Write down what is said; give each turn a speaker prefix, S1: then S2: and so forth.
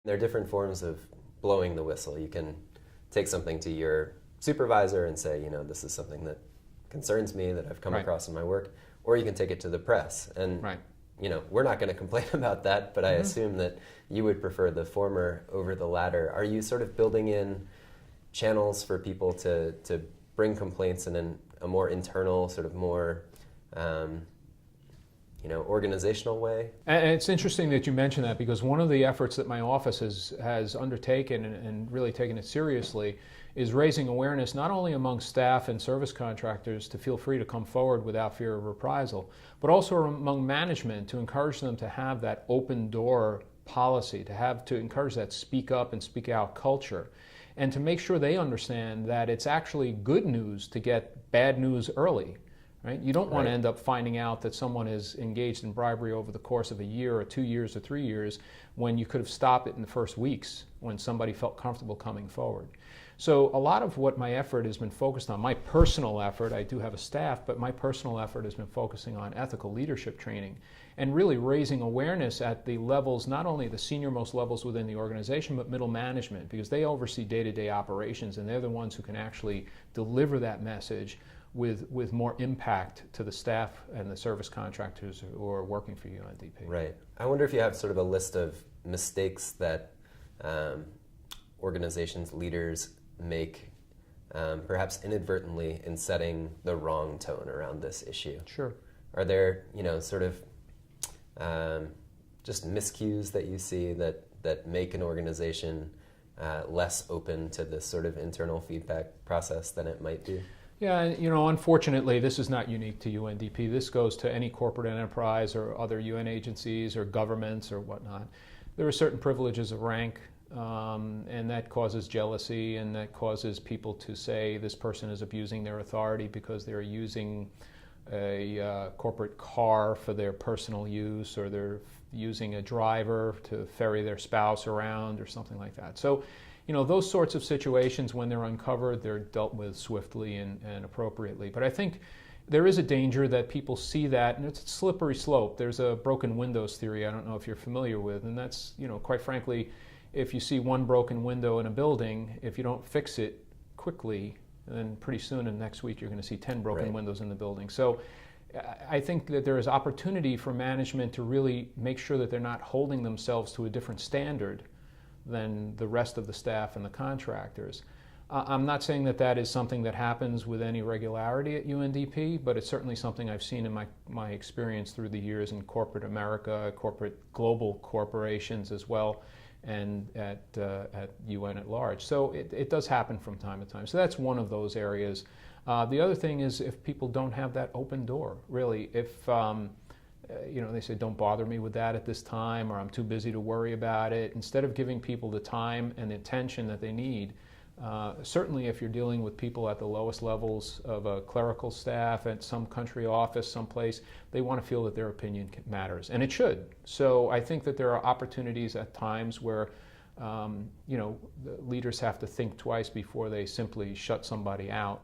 S1: There are different forms of blowing the whistle. You can take something to your supervisor and say, this is something that concerns me that I've come
S2: Right.
S1: across in my work, or you can take it to the press. And
S2: Right.
S1: we're not going to complain about that, but I assume that you would prefer the former over the latter. Are you sort of building in channels for people to bring complaints in a more internal, sort of more organizational way?
S2: And it's interesting that you mention that, because one of the efforts that my office has undertaken and really taken it seriously is raising awareness not only among staff and service contractors to feel free to come forward without fear of reprisal, but also among management to encourage them to have that open door policy, to encourage that speak up and speak out culture, and to make sure they understand that it's actually good news to get bad news early. Right? You don't want to end up finding out that someone is engaged in bribery over the course of a year or 2 years or 3 years, when you could have stopped it in the first weeks when somebody felt comfortable coming forward. So a lot of what my effort has been focused on, my personal effort, I do have a staff, but my personal effort has been focusing on ethical leadership training and really raising awareness at the levels, not only the senior-most levels within the organization, but middle management, because they oversee day-to-day operations, and they're the ones who can actually deliver that message with more impact to the staff and the service contractors who are working for UNDP.
S1: Right. I wonder if you have sort of a list of mistakes that organizations, leaders make, perhaps inadvertently, in setting the wrong tone around this issue.
S2: Sure.
S1: Are there, sort of just miscues that you see that make an organization less open to this sort of internal feedback process than it might be?
S2: Yeah, unfortunately, this is not unique to UNDP. This goes to any corporate enterprise or other UN agencies or governments or whatnot. There are certain privileges of rank, and that causes jealousy, and that causes people to say this person is abusing their authority because they're using a corporate car for their personal use, or they're using a driver to ferry their spouse around or something like that. So, those sorts of situations, when they're uncovered, they're dealt with swiftly and appropriately. But I think there is a danger that people see that, and it's a slippery slope. There's a broken windows theory I don't know if you're familiar with, and that's, quite frankly, if you see one broken window in a building, if you don't fix it quickly, then pretty soon in next week you're going to see 10 broken windows in the building. So I think that there is opportunity for management to really make sure that they're not holding themselves to a different standard than the rest of the staff and the contractors. I'm not saying that that is something that happens with any regularity at UNDP, but it's certainly something I've seen in my experience through the years in corporate America, global corporations as well, and at UN at large. So it does happen from time to time. So that's one of those areas. The other thing is if people don't have that open door, really. If they say, don't bother me with that at this time, or I'm too busy to worry about it. Instead of giving people the time and the attention that they need, certainly if you're dealing with people at the lowest levels of a clerical staff at some country office someplace, they want to feel that their opinion matters, and it should. So I think that there are opportunities at times where the leaders have to think twice before they simply shut somebody out.